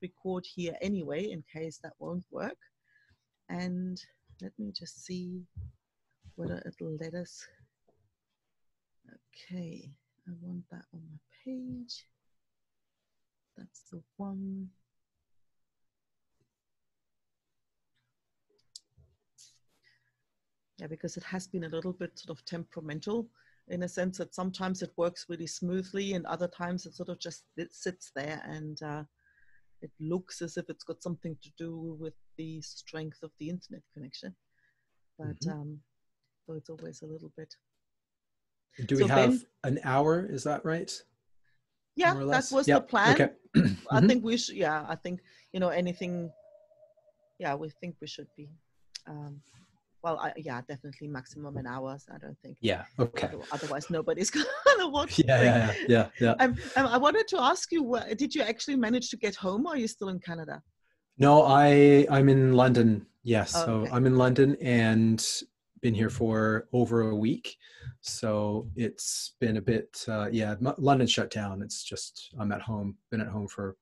record here anyway, in case that won't work. And let me just see whether it'll let us. Okay, I want that on my page. That's the one. Yeah, because it has been a little bit sort of temperamental in a sense that sometimes it works really smoothly and other times it sort of just sits there and it looks as if it's got something to do with the strength of the internet connection. But so it's always a little bit. Do we have an hour? Is that right? Yeah, that was the plan. Okay. I think we should, yeah, I think, you know, anything, yeah, we think we should be. Well, yeah, definitely maximum an hour. I don't think. Yeah. Okay. Otherwise, nobody's gonna watch. Yeah. I wanted to ask you, did you actually manage to get home, or are you still in Canada? No, I'm in London. Yes, Oh, so okay. I'm in London and been here for over a week. So it's been a bit. Yeah, London shut down. It's just I'm at home. Been at home for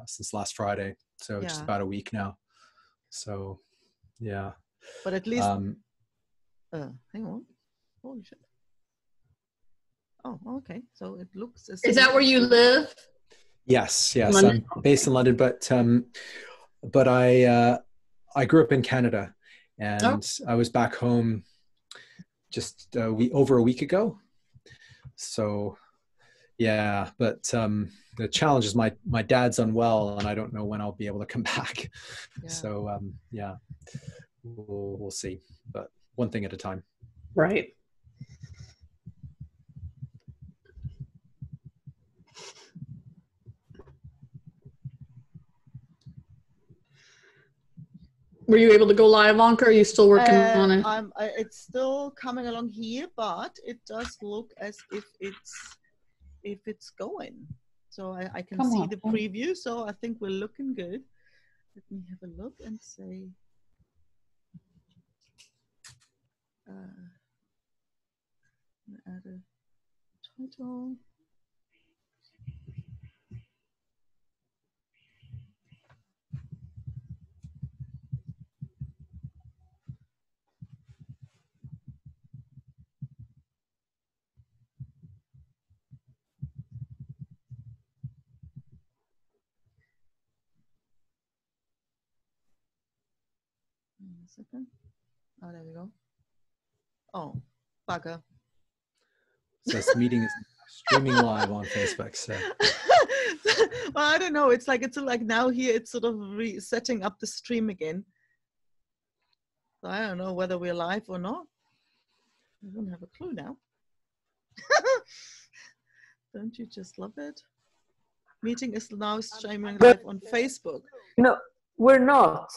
since last Friday. So just about a week now. So yeah. But at least, hang on, holy shit. Oh, okay. So it looks as Is that where you live? Yes. London? I'm based in London, but I grew up in Canada, and I was back home just over a week ago. So yeah, but the challenge is my dad's unwell, and I don't know when I'll be able to come back. Yeah. So yeah. We'll see, but one thing at a time. Right. Were you able to go live, Anka? Or are you still working on it? It's still coming along here, but it does look as if it's going. So I can see the preview. So I think we're looking good. Let me have a look and say. Add a title. A second. Oh, there we go. Oh, bugger. So this meeting is streaming live on Facebook. So. Well, I don't know. It's like now here it's sort of setting up the stream again. So I don't know whether we're live or not. I don't have a clue now. Don't you just love it? Meeting is now streaming live on Facebook. No, we're not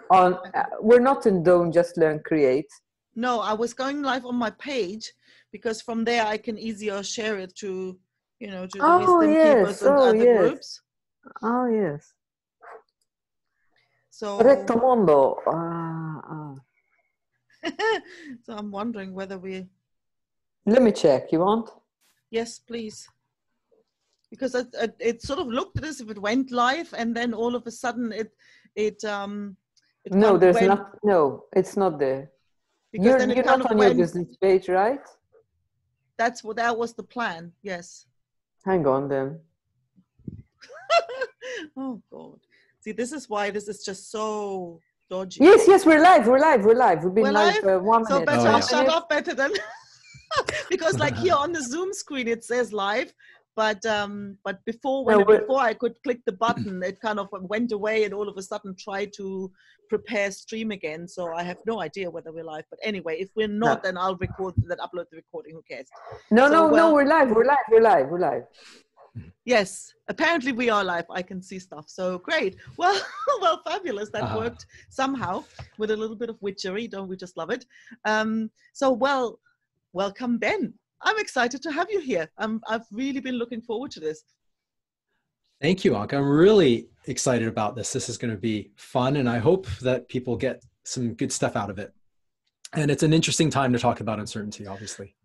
on. We're not in Don't Just Learn Create. No, I was going live on my page because from there I can easier share it to, you know, to the Wisdom Keepers and other groups. Oh yes. So. Recto Mondo. So I'm wondering whether we. Let me check. You want? Yes, please. Because it sort of looked as if it went live, and then all of a sudden it no, there's not. No, it's not there. Because you're not on your business page, right? That was the plan. Yes. Hang on then. Oh God! See, this is why this is just so dodgy. Yes, we're live. We've been live 1 minute. So better shut up better than because like here on the Zoom screen it says live. But before I could click the button, it kind of went away and all of a sudden tried to prepare stream again. So I have no idea whether we're live. But anyway, if we're not, then I'll upload the recording. Who cares? No, we're live. Yes, apparently we are live. I can see stuff. So great. Well, fabulous. That worked somehow with a little bit of witchery. Don't we just love it? Welcome, Ben. I'm excited to have you here. I've really been looking forward to this. Thank you, Anka. I'm really excited about this. This is going to be fun, and I hope that people get some good stuff out of it. And it's an interesting time to talk about uncertainty, obviously.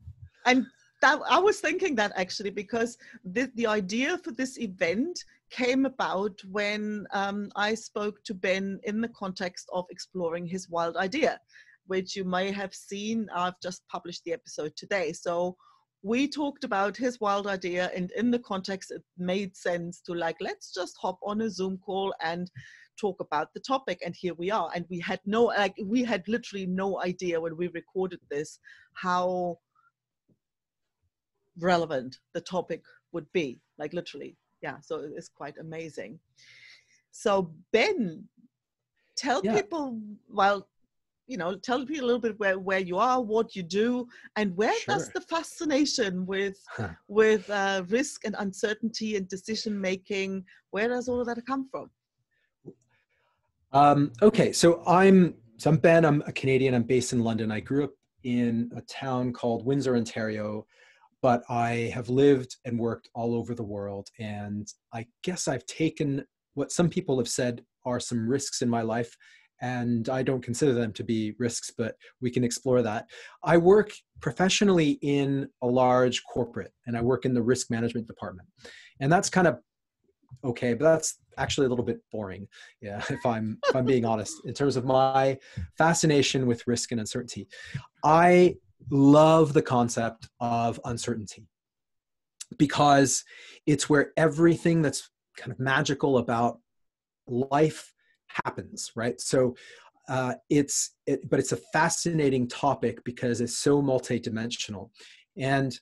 And I was thinking that actually, because the idea for this event came about when I spoke to Ben in the context of exploring his wild idea, which you may have seen. I've just published the episode today. So we talked about his wild idea, and in the context, it made sense to like, let's just hop on a Zoom call and talk about the topic. And here we are. And we had literally no idea when we recorded this how relevant the topic would be, like literally. Yeah, so it's quite amazing. So Ben, tell people, well, tell people a little bit where you are, what you do, and where does the fascination with risk and uncertainty and decision making, where does all of that come from? Okay, so I'm Ben. I'm a Canadian. I'm based in London. I grew up in a town called Windsor, Ontario, but I have lived and worked all over the world. And I guess I've taken what some people have said are some risks in my life, and I don't consider them to be risks, but we can explore that. I work professionally in a large corporate, and I work in the risk management department. And that's kind of okay, but that's actually a little bit boring, yeah, if I'm being honest, in terms of my fascination with risk and uncertainty. I love the concept of uncertainty because it's where everything that's kind of magical about life happens, right? So but it's a fascinating topic because it's so multidimensional. And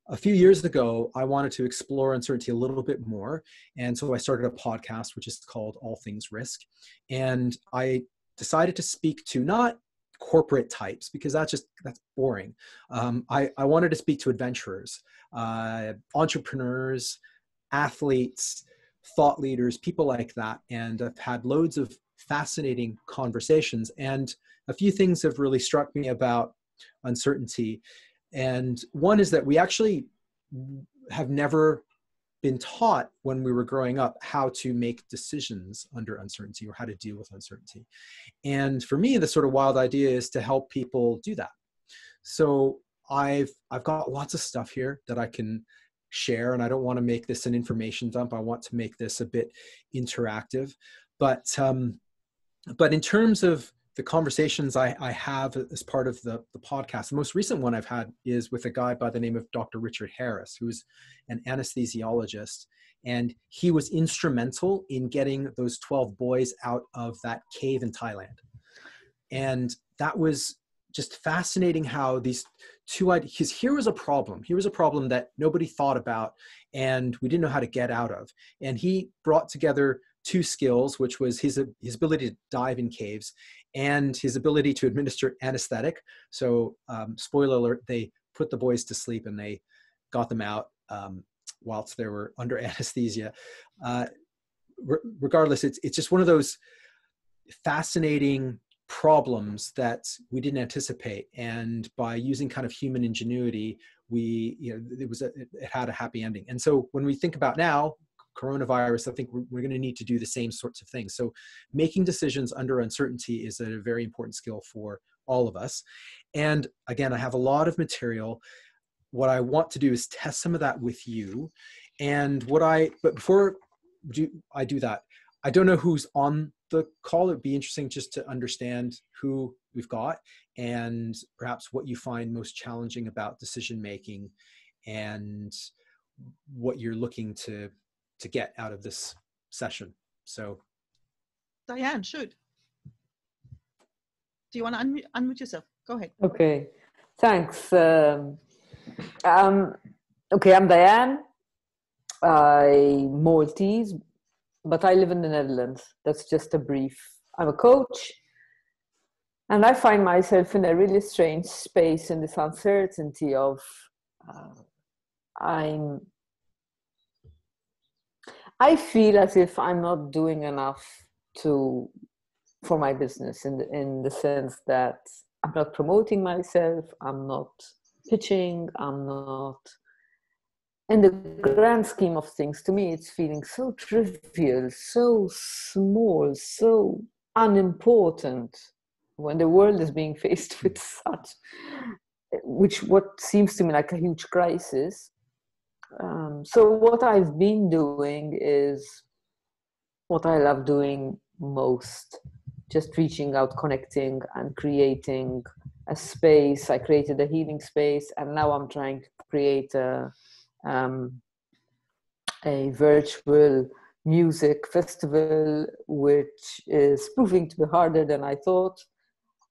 a few years ago, I wanted to explore uncertainty a little bit more. And so I started a podcast, which is called All Things Risk. And I decided to speak to not corporate types, because that's boring. I wanted to speak to adventurers, entrepreneurs, athletes, thought leaders, people like that. And I've had loads of fascinating conversations. And a few things have really struck me about uncertainty. And one is that we actually have never been taught when we were growing up how to make decisions under uncertainty or how to deal with uncertainty. And for me, the sort of wild idea is to help people do that. So I've got lots of stuff here that I can share, and I don't want to make this an information dump. I want to make this a bit interactive. But in terms of the conversations I have as part of the podcast, the most recent one I've had is with a guy by the name of Dr. Richard Harris, who's an anesthesiologist. And he was instrumental in getting those 12 boys out of that cave in Thailand. And that was just fascinating how these two ideas, here was a problem. Here was a problem that nobody thought about and we didn't know how to get out of. And he brought together two skills, which was his ability to dive in caves and his ability to administer anesthetic. So spoiler alert, they put the boys to sleep and they got them out whilst they were under anesthesia. Regardless, it's just one of those fascinating problems that we didn't anticipate. And by using kind of human ingenuity, it had a happy ending. And so when we think about now, coronavirus, I think we're going to need to do the same sorts of things. So making decisions under uncertainty is a very important skill for all of us. And again, I have a lot of material. What I want to do is test some of that with you. And but before I do that, I don't know who's on the call. It'd be interesting just to understand who we've got and perhaps what you find most challenging about decision making and what you're looking to get out of this session. So Diane, shoot. Do you want to unmute yourself? Go ahead. Okay, thanks. Okay, I'm Diane. I'm Maltese, but I live in the Netherlands. That's just a brief. I'm a coach, and I find myself in a really strange space in this uncertainty of I feel as if I'm not doing enough for my business in the sense that I'm not promoting myself, I'm not pitching, I'm not. In the grand scheme of things, to me, it's feeling so trivial, so small, so unimportant when the world is being faced with what seems to me like a huge crisis. So what I've been doing is what I love doing most, just reaching out, connecting, and creating a space. I created a healing space, and now I'm trying to create a virtual music festival, which is proving to be harder than I thought.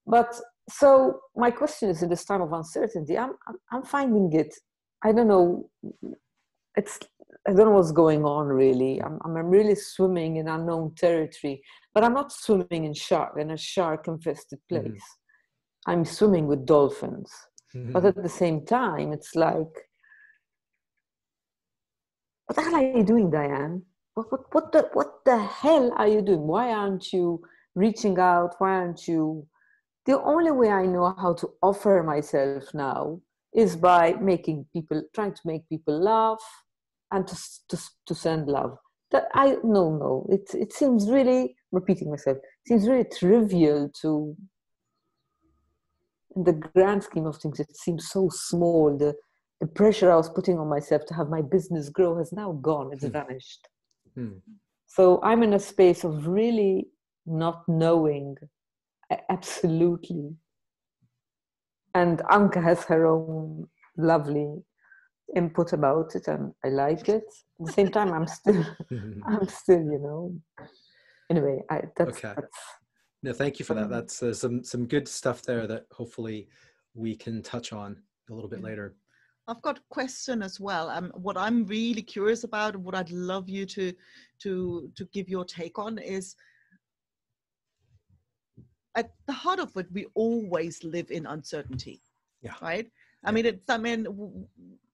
But so my question is, in this time of uncertainty, I'm finding it, I don't know, I don't know what's going on really. I'm really swimming in unknown territory, but I'm not swimming in a shark infested place. Mm-hmm. I'm swimming with dolphins. Mm-hmm. But at the same time, it's like, what the hell are you doing, Diane? What the hell are you doing? Why aren't you reaching out? Why aren't you? The only way I know how to offer myself now is by trying to make people laugh and to send love. That it seems really, repeating myself, it seems really trivial to, in the grand scheme of things, it seems so small. The pressure I was putting on myself to have my business grow has now gone. It's vanished. So I'm in a space of really not knowing, absolutely. And Anke has her own lovely input about it, and I like it. At the same time, I'm still, Anyway, that's. No, thank you for that. That's some good stuff there that hopefully we can touch on a little bit later. I've got a question as well. What I'm really curious about, and what I'd love you to give your take on, is at the heart of it, we always live in uncertainty. Yeah. Right. I mean,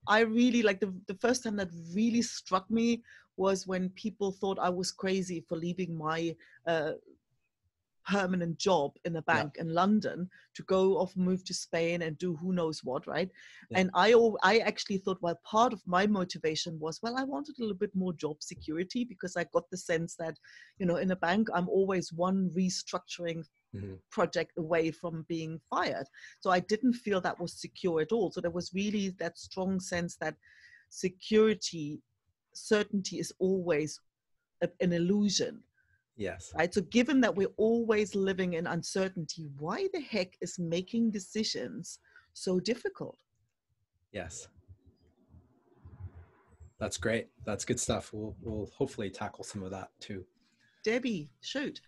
I really like the first time that really struck me was when people thought I was crazy for leaving my permanent job in a bank in London to go off, move to Spain and do who knows what, right? Yeah. And I actually thought, well, part of my motivation was, well, I wanted a little bit more job security, because I got the sense that, in a bank, I'm always one restructuring project away from being fired. So I didn't feel that was secure at all. So there was really that strong sense that certainty is always an illusion. Yes. Right. So given that we're always living in uncertainty, why the heck is making decisions so difficult? Yes. That's great. That's good stuff. We'll hopefully tackle some of that too. Debbie, shoot.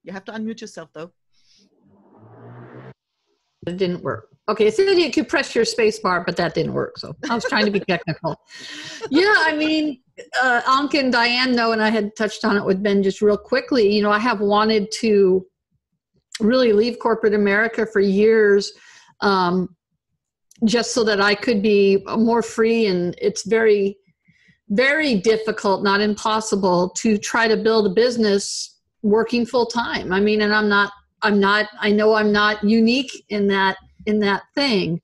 You have to unmute yourself though. It didn't work. Okay, it said you could press your space bar, but that didn't work. So I was trying to be technical. Yeah, I mean, Anke and Diane know, and I had touched on it with Ben just real quickly. I have wanted to really leave corporate America for years, just so that I could be more free. And it's very, very difficult, not impossible, to try to build a business working full time. I mean, and I know I'm not unique in that thing.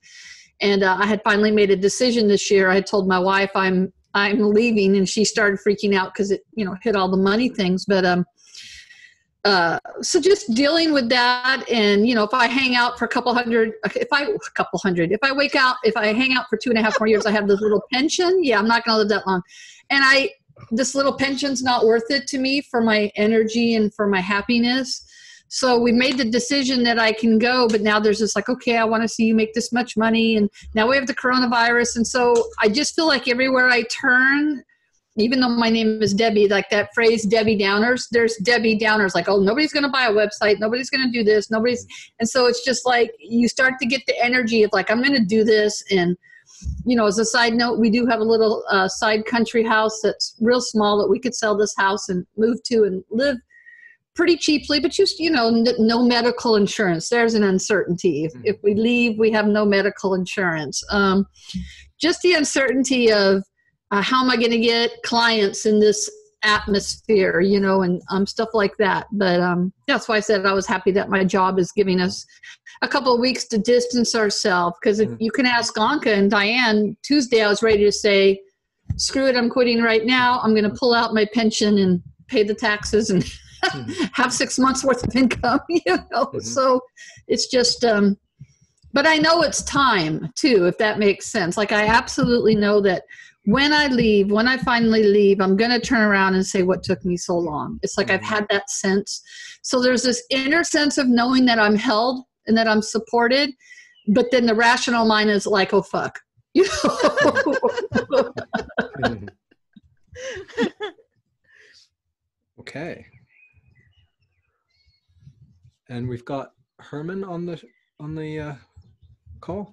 And I had finally made a decision this year. I had told my wife I'm leaving, and she started freaking out because it, hit all the money things. But so just dealing with that, and if I hang out for a couple hundred, if I hang out for 2.5 more years, I have this little pension. Yeah, I'm not going to live that long, and this little pension's not worth it to me for my energy and for my happiness. So we made the decision that I can go, but now there's this like, okay, I want to see you make this much money. And now we have the coronavirus. And so I just feel like everywhere I turn, even though my name is Debbie, like that phrase, Debbie Downers, there's Debbie Downers, like, oh, nobody's going to buy a website. Nobody's going to do this. And so it's just like, you start to get the energy of like, I'm going to do this. And, as a side note, we do have a little side country house that's real small that we could sell this house and move to and live pretty cheaply, but just, no medical insurance. There's an uncertainty. If we leave, we have no medical insurance. Just the uncertainty of how am I going to get clients in this atmosphere, and stuff like that. But that's why I said I was happy that my job is giving us a couple of weeks to distance ourselves. Because if you can ask Anke and Diane, Tuesday I was ready to say, screw it, I'm quitting right now. I'm going to pull out my pension and pay the taxes and have 6 months worth of income, So it's just, but I know it's time too, if that makes sense. Like I absolutely know that when I finally leave, I'm going to turn around and say, what took me so long? It's like I've had that sense. So there's this inner sense of knowing that I'm held and that I'm supported. But then the rational mind is like, oh, fuck. You know? Okay. And we've got Herman on the call.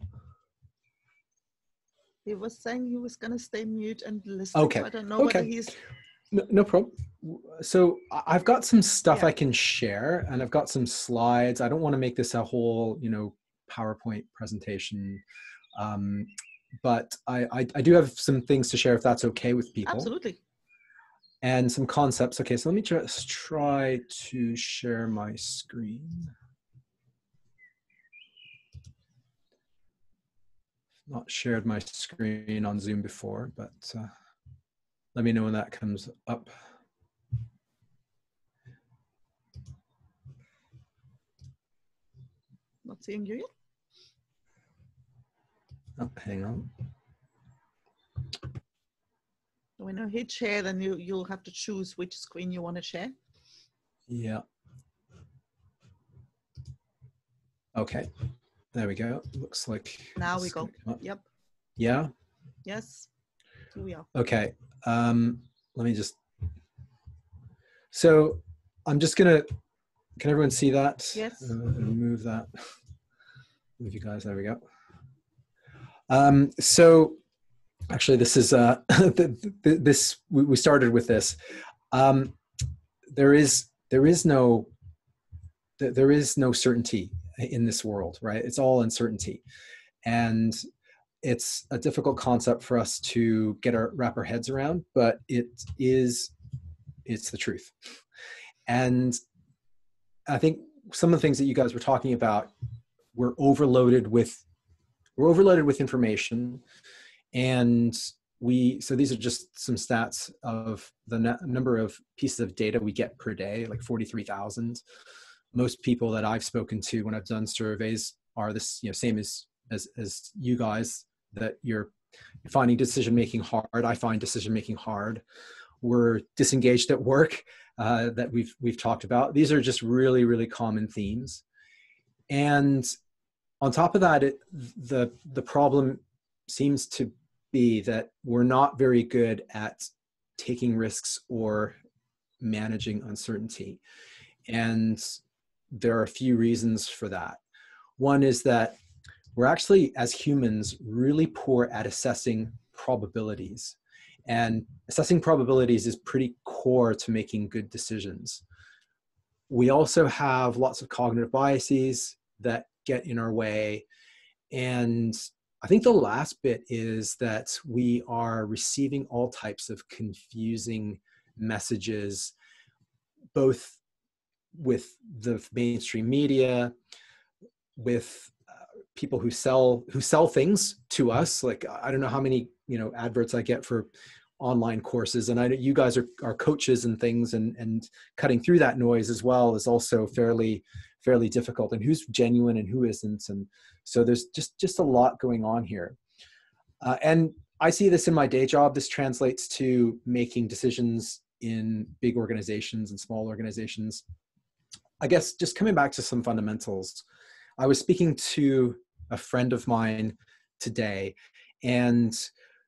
He was saying he was going to stay mute and listen. Okay. So I don't know whether he's... No problem. So I've got some stuff I can share, and I've got some slides. I don't want to make this a whole, PowerPoint presentation. But I do have some things to share if that's okay with people. Absolutely. And some concepts. Okay, so let me just try to share my screen. Not shared my screen on Zoom before, but let me know when that comes up. Not seeing you yet. Oh, hang on. When you hit share, then you'll have to choose which screen you want to share. Yeah. Okay. There we go. Looks like now we go. Yep. Yeah. Yes. Here we are. Okay. Let me just. So I'm just gonna. Can everyone see that? Yes. Move that. Move you guys. There we go. So actually, this is this. We started with this. There is no certainty in this world, right? It's all uncertainty, and it's a difficult concept for us to wrap our heads around, but it's the truth. And I think some of the things that you guys were talking about, we're overloaded with information, and so these are just some stats of the number of pieces of data we get per day, like 43,000. Most people that I've spoken to when I've done surveys are this, same as you guys, that you're finding decision-making hard. I find decision-making hard. We're disengaged at work, that we've talked about. These are just really, really common themes. And on top of that, the problem seems to be that we're not very good at taking risks or managing uncertainty. And there are a few reasons for that. One is that we're actually, as humans, really poor at assessing probabilities. And assessing probabilities is pretty core to making good decisions. We also have lots of cognitive biases that get in our way. And I think the last bit is that we are receiving all types of confusing messages, both with the mainstream media, with people who sell things to us. Like, I don't know how many adverts I get for online courses, and I know you guys are coaches and things, and cutting through that noise as well is also fairly difficult, and who's genuine and who isn't. And so there's just a lot going on here, and I see this in my day job. This translates to making decisions in big organizations and small organizations. I guess just coming back to some fundamentals, I was speaking to a friend of mine today, and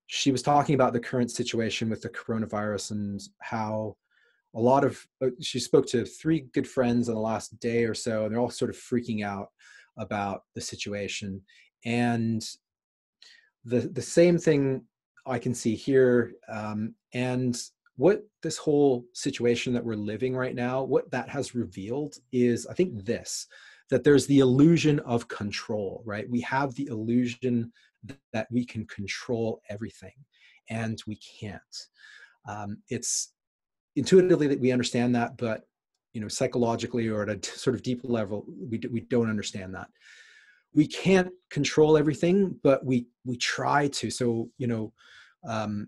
she was talking about the current situation with the coronavirus and how she spoke to 3 good friends in the last day or so, and they're all sort of freaking out about the situation. And the same thing I can see here, and what this whole situation that we're living right now, what that has revealed is, I think, that there's the illusion of control, right? We have the illusion that we can control everything, and we can't. It's intuitively that we understand that, but psychologically or at a sort of deep level, we don't understand that. We can't control everything, but we try to. So Diane,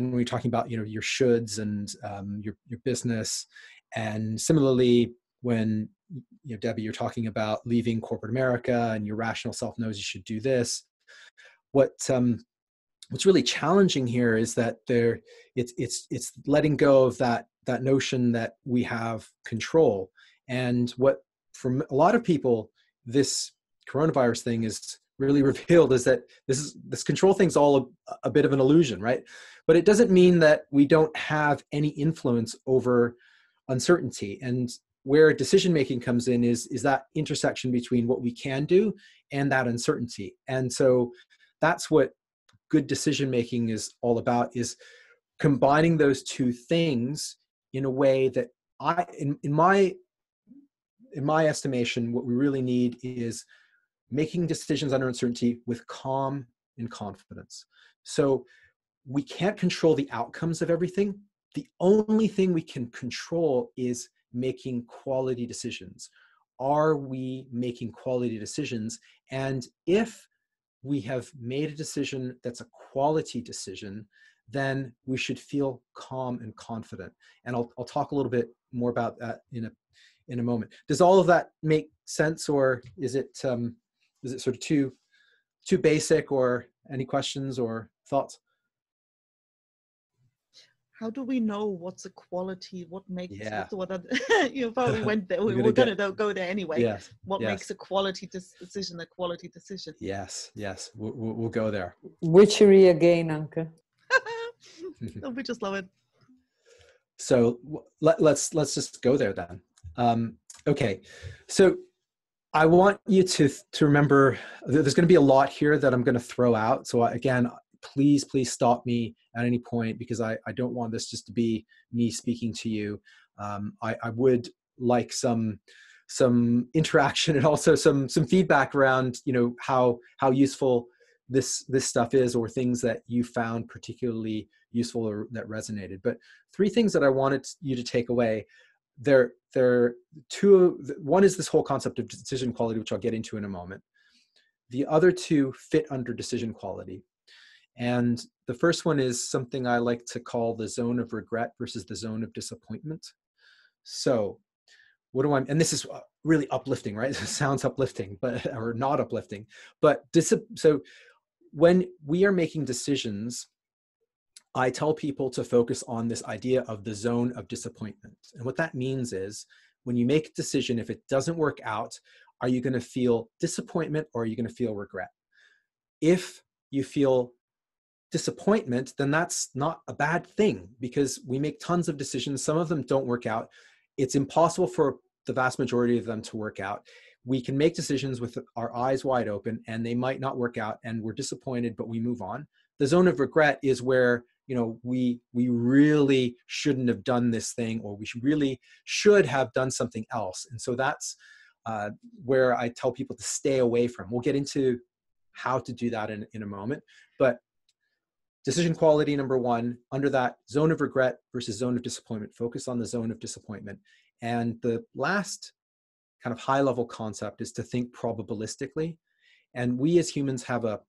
when we're talking about your shoulds and your business, and similarly when Debbie, you're talking about leaving corporate America and your rational self knows you should do this. What what's really challenging here is that it's letting go of that notion that we have control. And what, for a lot of people, this coronavirus thing is really revealed is that this control thing's all a bit of an illusion, right? But it doesn't mean that we don't have any influence over uncertainty. And where decision making comes in is that intersection between what we can do and that uncertainty. And so that's what good decision making is all about, is combining those two things in a way that in my estimation, what we really need is making decisions under uncertainty with calm and confidence. So we can't control the outcomes of everything. The only thing we can control is making quality decisions. Are we making quality decisions? And if we have made a decision that's a quality decision, then we should feel calm and confident. And I'll talk a little bit more about that in a moment. Does all of that make sense, or is it sort of too basic, or any questions or thoughts? How do we know what's a quality? What makes what you probably went there. We're going to go there anyway. Yes. What makes a quality decision a quality decision? Yes. We'll go there. Witchery again, Anke. We just love it. So let's just go there then. Okay. So I want you to remember, there's going to be a lot here that I'm going to throw out. So again, please stop me at any point, because I don't want this just to be me speaking to you. I would like some interaction and also some feedback around, how useful this stuff is, or things that you found particularly useful or that resonated. But 3 things that I wanted you to take away. One is this whole concept of decision quality, which I'll get into in a moment. The other 2 fit under decision quality. And the first one is something I like to call the zone of regret versus the zone of disappointment. So and this is really uplifting, right? It sounds uplifting, or not uplifting, but so when we are making decisions, I tell people to focus on this idea of the zone of disappointment. And what that means is, when you make a decision, if it doesn't work out, are you going to feel disappointment, or are you going to feel regret? If you feel disappointment, then that's not a bad thing, because we make tons of decisions. Some of them don't work out. It's impossible for the vast majority of them to work out. We can make decisions with our eyes wide open, and they might not work out, and we're disappointed, but we move on. The zone of regret is where, we really shouldn't have done this thing, or we really should have done something else. And so that's where I tell people to stay away from. We'll get into how to do that in a moment. But decision quality, number 1, under that zone of regret versus zone of disappointment, focus on the zone of disappointment. And the last kind of high level concept is to think probabilistically. And we as humans have a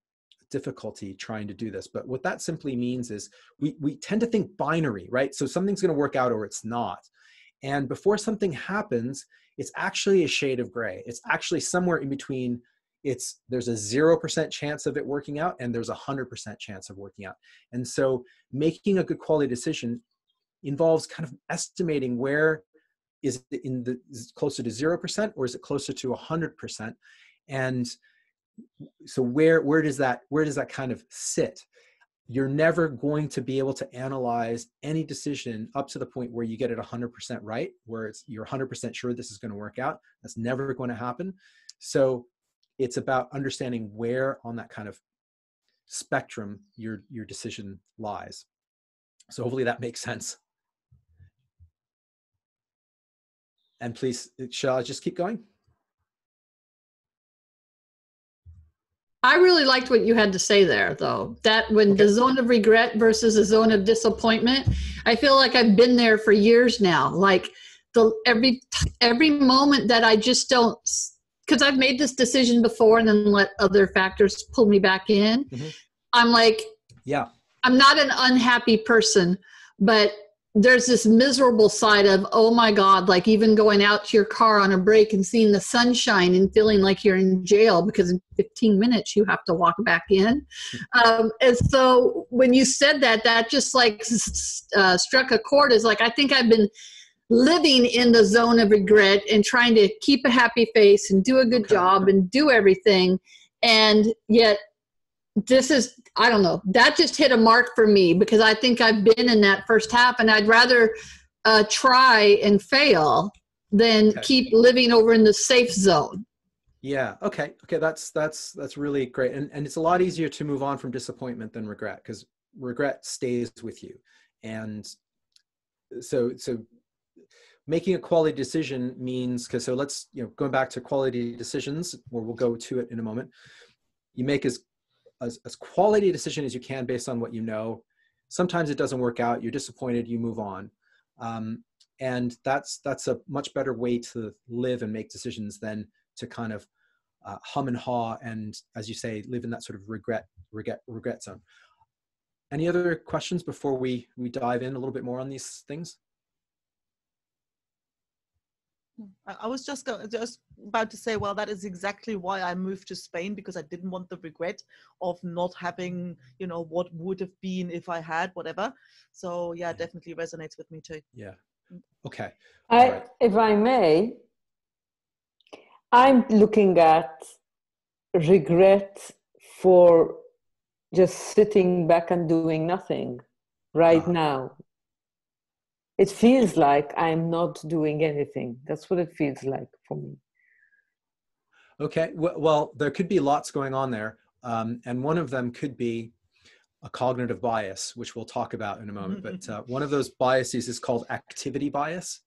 difficulty trying to do this. But what that simply means is we tend to think binary, right? So something's going to work out or it's not. And before something happens, it's actually a shade of gray. It's actually somewhere in between. There's a 0% chance of it working out, and there's a 100% chance of working out. And so making a good quality decision involves kind of estimating, where is it is it closer to 0%, or is it closer to 100%? And so where does that kind of sit? You're never going to be able to analyze any decision up to the point where you get it 100% right, where you're 100% sure this is going to work out. That's never going to happen. So it's about understanding where on that kind of spectrum your decision lies. So hopefully that makes sense. And please, shall I just keep going? I really liked what you had to say there, though. That when the zone of regret versus a zone of disappointment, I feel like I've been there for years now. Like every moment that I just don't, because I've made this decision before and then let other factors pull me back in. Mm-hmm. I'm like, I'm not an unhappy person, but there's this miserable side of, oh my God, like even going out to your car on a break and seeing the sunshine and feeling like you're in jail because in 15 minutes you have to walk back in. And so when you said that, that just like struck a chord. Is like, I think I've been living in the zone of regret and trying to keep a happy face and do a good job and do everything. And yet this is, I don't know, that just hit a mark for me because I think I've been in that first half, and I'd rather try and fail than keep living over in the safe zone. Yeah. Okay. That's really great. And it's a lot easier to move on from disappointment than regret, because regret stays with you. And so making a quality decision means, so let's, going back to quality decisions, or we'll go to it in a moment. You make as quality a decision as you can based on what you know. Sometimes it doesn't work out, you're disappointed, you move on. And that's a much better way to live and make decisions than to kind of hum and haw and, as you say, live in that sort of regret zone. Any other questions before we dive in a little bit more on these things? I was just about to say, well, that is exactly why I moved to Spain, because I didn't want the regret of not having, what would have been if I had whatever. So yeah, definitely resonates with me too. Yeah. Okay. If I may, I'm looking at regret for just sitting back and doing nothing right now. It feels like I'm not doing anything. That's what it feels like for me. Okay. Well, there could be lots going on there. And one of them could be a cognitive bias, which we'll talk about in a moment. But one of those biases is called activity bias.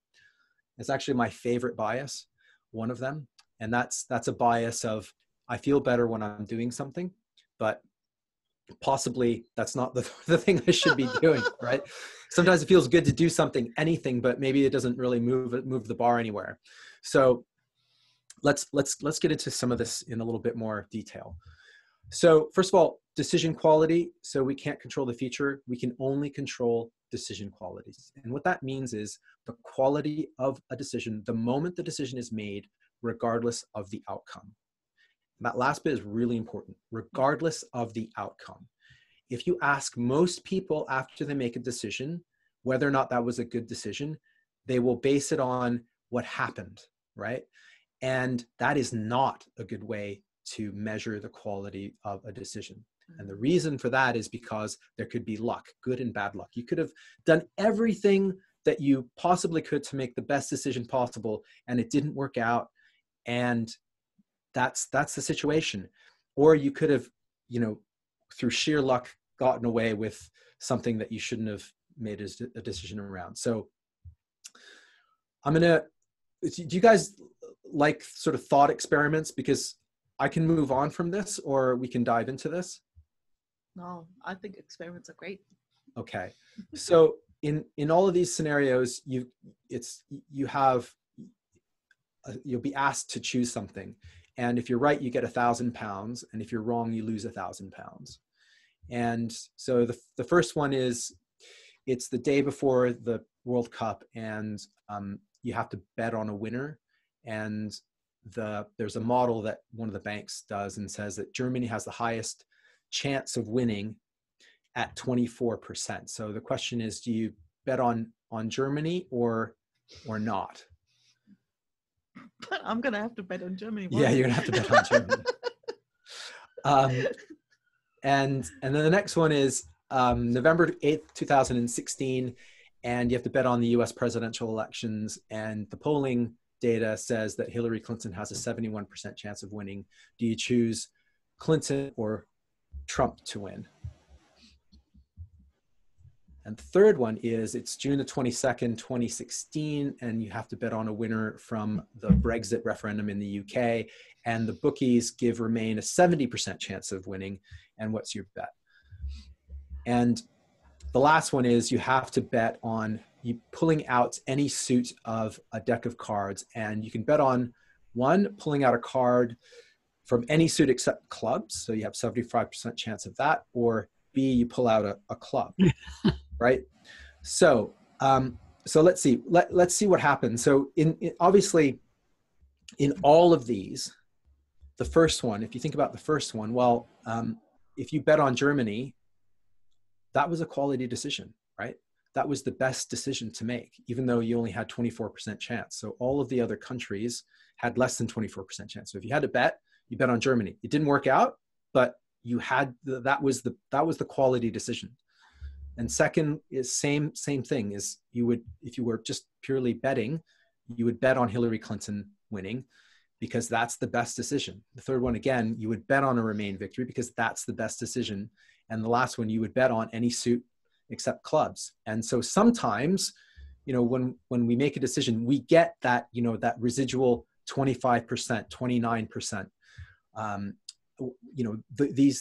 It's actually my favorite bias, one of them. And that's a bias of, I feel better when I'm doing something, but possibly that's not the thing I should be doing, right? Sometimes it feels good to do something, anything, but maybe it doesn't really move the bar anywhere. So let's get into some of this in a little bit more detail. So first of all, decision quality. So we can't control the future. We can only control decision qualities. And what that means is the quality of a decision, the moment the decision is made, regardless of the outcome. That last bit is really important, regardless of the outcome. If you ask most people after they make a decision, whether or not that was a good decision, they will base it on what happened, right? And that is not a good way to measure the quality of a decision. And the reason for that is because there could be luck, good and bad luck. You could have done everything that you possibly could to make the best decision possible, and it didn't work out. And that's the situation. Or you could have, through sheer luck, gotten away with something that you shouldn't have made a decision around. So do you guys like sort of thought experiments? Because I can move on from this, or we can dive into this. No, I think experiments are great. Okay. So in all of these scenarios, you'll be asked to choose something. And if you're right, you get 1,000 pounds. And if you're wrong, you lose 1,000 pounds. And so the first one is, it's the day before the World Cup, and you have to bet on a winner. And there's a model that one of the banks does and says that Germany has the highest chance of winning at 24%. So the question is, do you bet on Germany or not? But I'm going to have to bet on Germany. Yeah, you're going to have to bet on Germany. And then the next one is November 8th, 2016, and you have to bet on the US presidential elections, and the polling data says that Hillary Clinton has a 71% chance of winning. Do you choose Clinton or Trump to win? And the third one is, it's June the 22nd, 2016, and you have to bet on a winner from the Brexit referendum in the UK, and the bookies give Remain a 70% chance of winning. And what's your bet? And the last one is, you have to bet on you pulling out any suit of a deck of cards, and you can bet on one, pulling out a card from any suit except clubs, so you have 75% chance of that, or B, you pull out a club. Right? So So let's see. Let's see what happens. So obviously, in all of these, the first one, if you think about the first one, well, if you bet on Germany, that was a quality decision, right? That was the best decision to make, even though you only had 24% chance. So all of the other countries had less than 24% chance. So if you had to bet, you bet on Germany. It didn't work out, but you had that was the quality decision. And second is same thing is you would, if you were just purely betting, you would bet on Hillary Clinton winning because that's the best decision. The third one, again, you would bet on a Remain victory because that's the best decision. And the last one, you would bet on any suit except clubs. And so sometimes, when we make a decision, we get that, that residual 25%, 29%,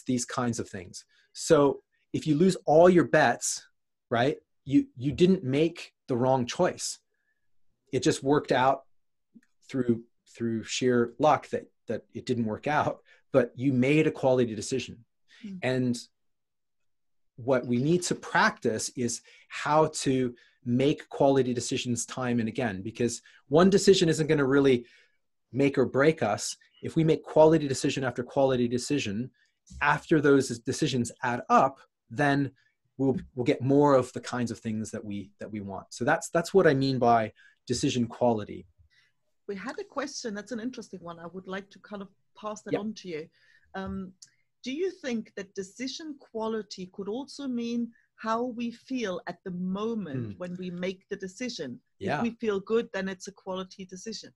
these kinds of things. So if you lose all your bets, right, you didn't make the wrong choice. It just worked out through sheer luck that it didn't work out, but you made a quality decision. Mm-hmm. And what we need to practice is how to make quality decisions time and again, because one decision isn't going to really make or break us. If we make quality decision after quality decision, after those decisions add up, then we'll get more of the kinds of things that we want. So that's what I mean by decision quality. We had a question, that's an interesting one. I would like to kind of pass that on to you. Do you think that decision quality could also mean how we feel at the moment when we make the decision? Yeah. If we feel good, then it's a quality decision.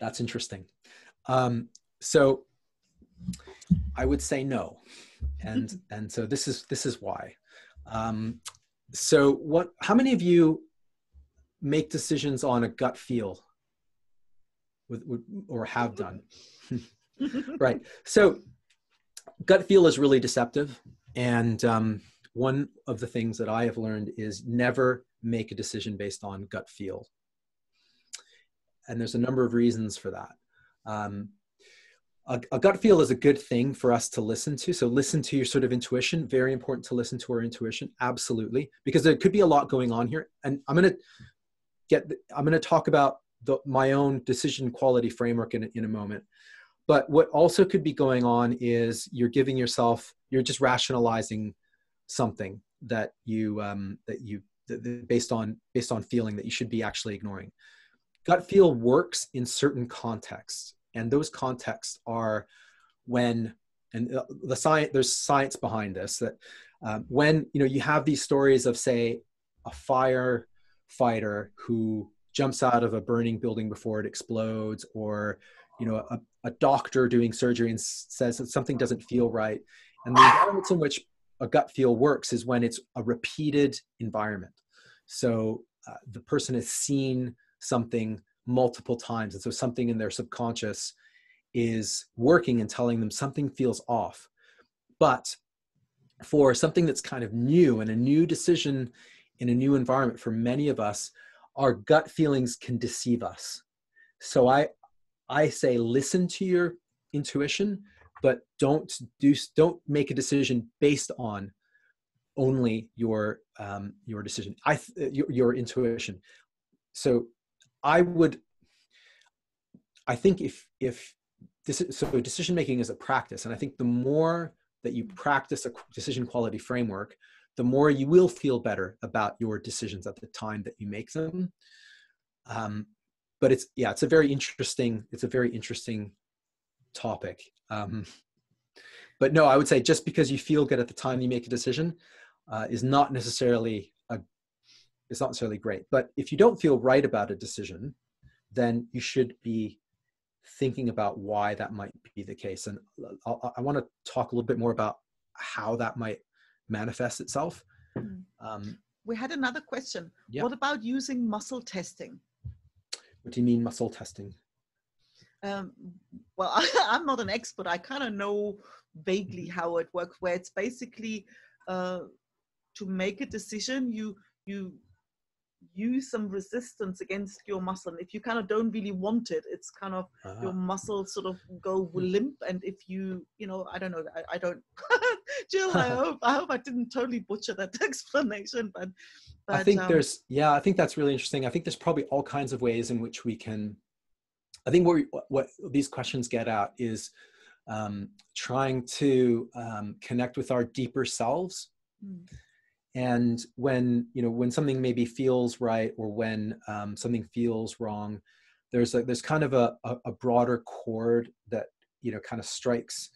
That's interesting. So I would say no. And so this is why. So how many of you make decisions on a gut feel or have done? Right. So gut feel is really deceptive. And one of the things that I have learned is never make a decision based on gut feel. And there's a number of reasons for that. A gut feel is a good thing for us to listen to. So listen to your sort of intuition. Very important to listen to our intuition. Absolutely. Because there could be a lot going on here. And I'm going to talk about my own decision quality framework in a moment. But what also could be going on is you're just rationalizing something that based on feeling that you should be actually ignoring. Gut feel works in certain contexts, and those contexts are when, and there's science behind this, that when you have these stories of, say, a firefighter who jumps out of a burning building before it explodes, or a doctor doing surgery and says that something doesn't feel right. And the environments in which a gut feel works is when it's a repeated environment. So the person has seen something multiple times. And so something in their subconscious is working and telling them something feels off. But for something that's kind of new and a new decision in a new environment, for many of us, our gut feelings can deceive us. So I say, listen to your intuition, but don't make a decision based on only your decision, your intuition. So I think so decision making is a practice, and I think the more that you practice a decision quality framework, the more you will feel better about your decisions at the time that you make them. But it's a very interesting topic. But no, I would say just because you feel good at the time you make a decision is not necessarily great. But if you don't feel right about a decision, then you should be thinking about why that might be the case. And I want to talk a little bit more about how that might manifest itself. We had another question. Yeah. What about using muscle testing? What do you mean muscle testing? Well, I'm not an expert. I kind of know vaguely how it works, where it's basically to make a decision, you use some resistance against your muscle. And if you kind of don't really want it, it's kind of your muscles sort of go limp. And if I don't know, I don't Jill, I hope I didn't totally butcher that explanation, but I think I think that's really interesting. I think there's probably all kinds of ways in which we can, I think what these questions get at is trying to connect with our deeper selves. And when something maybe feels right, or when something feels wrong, there's kind of a broader chord that kind of strikes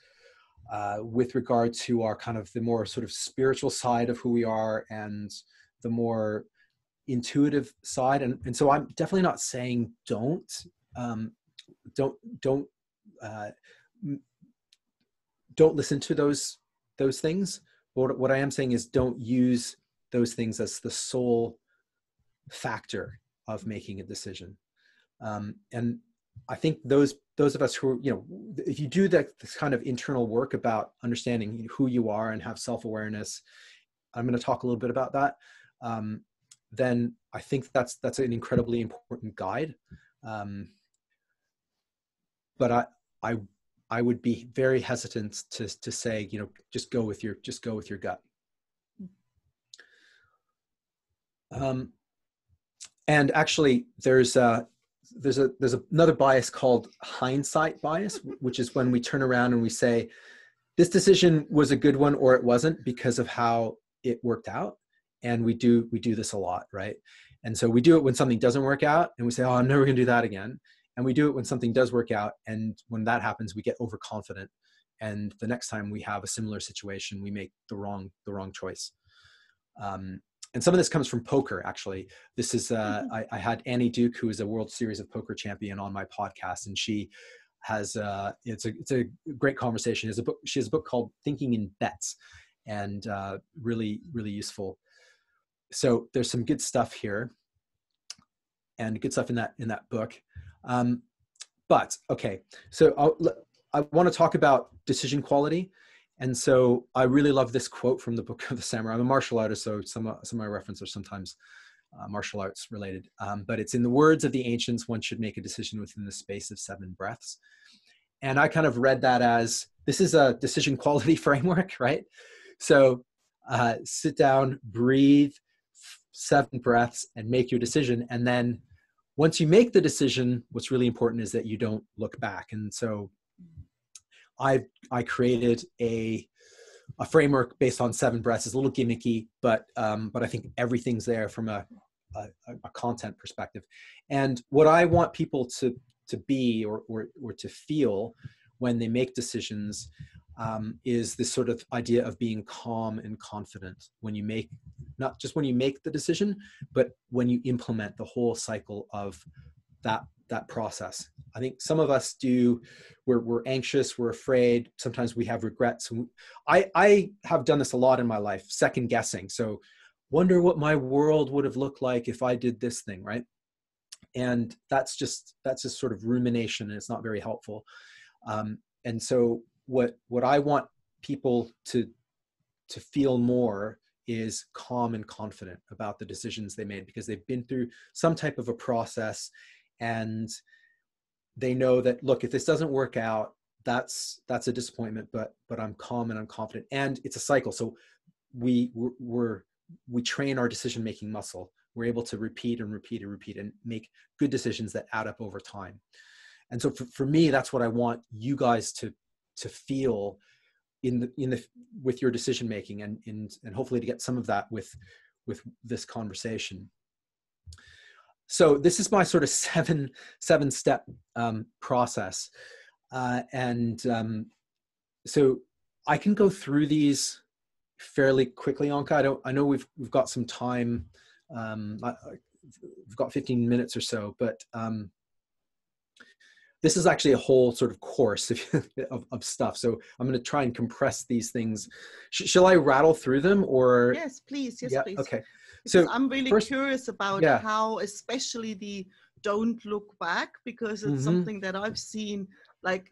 with regard to our kind of the more sort of spiritual side of who we are, and the more intuitive side. And so I'm definitely not saying don't listen to those things. But what I am saying is don't use those things as the sole factor of making a decision. And I think those of us who, if you do this kind of internal work about understanding who you are and have self-awareness, I'm going to talk a little bit about that. Then I think that's an incredibly important guide. But I would be very hesitant to say, just go with your gut. And actually, there's another bias called hindsight bias, which is when we turn around and we say, this decision was a good one, or it wasn't because of how it worked out. And we do this a lot, right? And so we do it when something doesn't work out, and we say, oh, I'm never going to do that again. And we do it when something does work out. And when that happens, we get overconfident. And the next time we have a similar situation, we make the wrong choice. And some of this comes from poker, actually. This is, I had Annie Duke, who is a World Series of Poker champion, on my podcast. And she has, it's a great conversation. She has a book called Thinking in Bets, and really, really useful. So there's some good stuff here, and good stuff in that book. But okay, so I want to talk about decision quality. And so I really love this quote from the Book of the Samurai. I'm a martial artist, so some of my references are sometimes martial arts related. But it's, in the words of the ancients, one should make a decision within the space of 7 breaths. And I kind of read that as, this is a decision quality framework, right? So sit down, breathe, 7 breaths, and make your decision. And then once you make the decision, what's really important is that you don't look back. And so I created a framework based on 7 breaths. It's a little gimmicky, but I think everything's there from a content perspective. And what I want people to be or to feel when they make decisions is this sort of idea of being calm and confident when you make, not just when you make the decision, but when you implement the whole cycle of that process. I think some of us we're anxious, we're afraid, sometimes we have regrets. I have done this a lot in my life, second guessing. So wonder what my world would have looked like if I did this thing, right? And that's just sort of rumination, and it's not very helpful. And so what I want people to feel more is calm and confident about the decisions they made, because they've been through some type of a process, and they know that, look, if this doesn't work out, that's a disappointment, but I'm calm and I'm confident. And it's a cycle. So we train our decision-making muscle. We're able to repeat and repeat and repeat and make good decisions that add up over time. And so for me, that's what I want you guys to feel with your decision-making, and hopefully to get some of that with this conversation. So this is my sort of seven-step process. So I can go through these fairly quickly, Anka. I know we've got some time. We've got 15 minutes or so, but this is actually a whole sort of course of stuff. So I'm going to try and compress these things. Shall I rattle through them, or? Yes, please. Yes, yeah, please. Okay. Because so I'm really curious about how, especially the don't look back, because it's something that I've seen, like,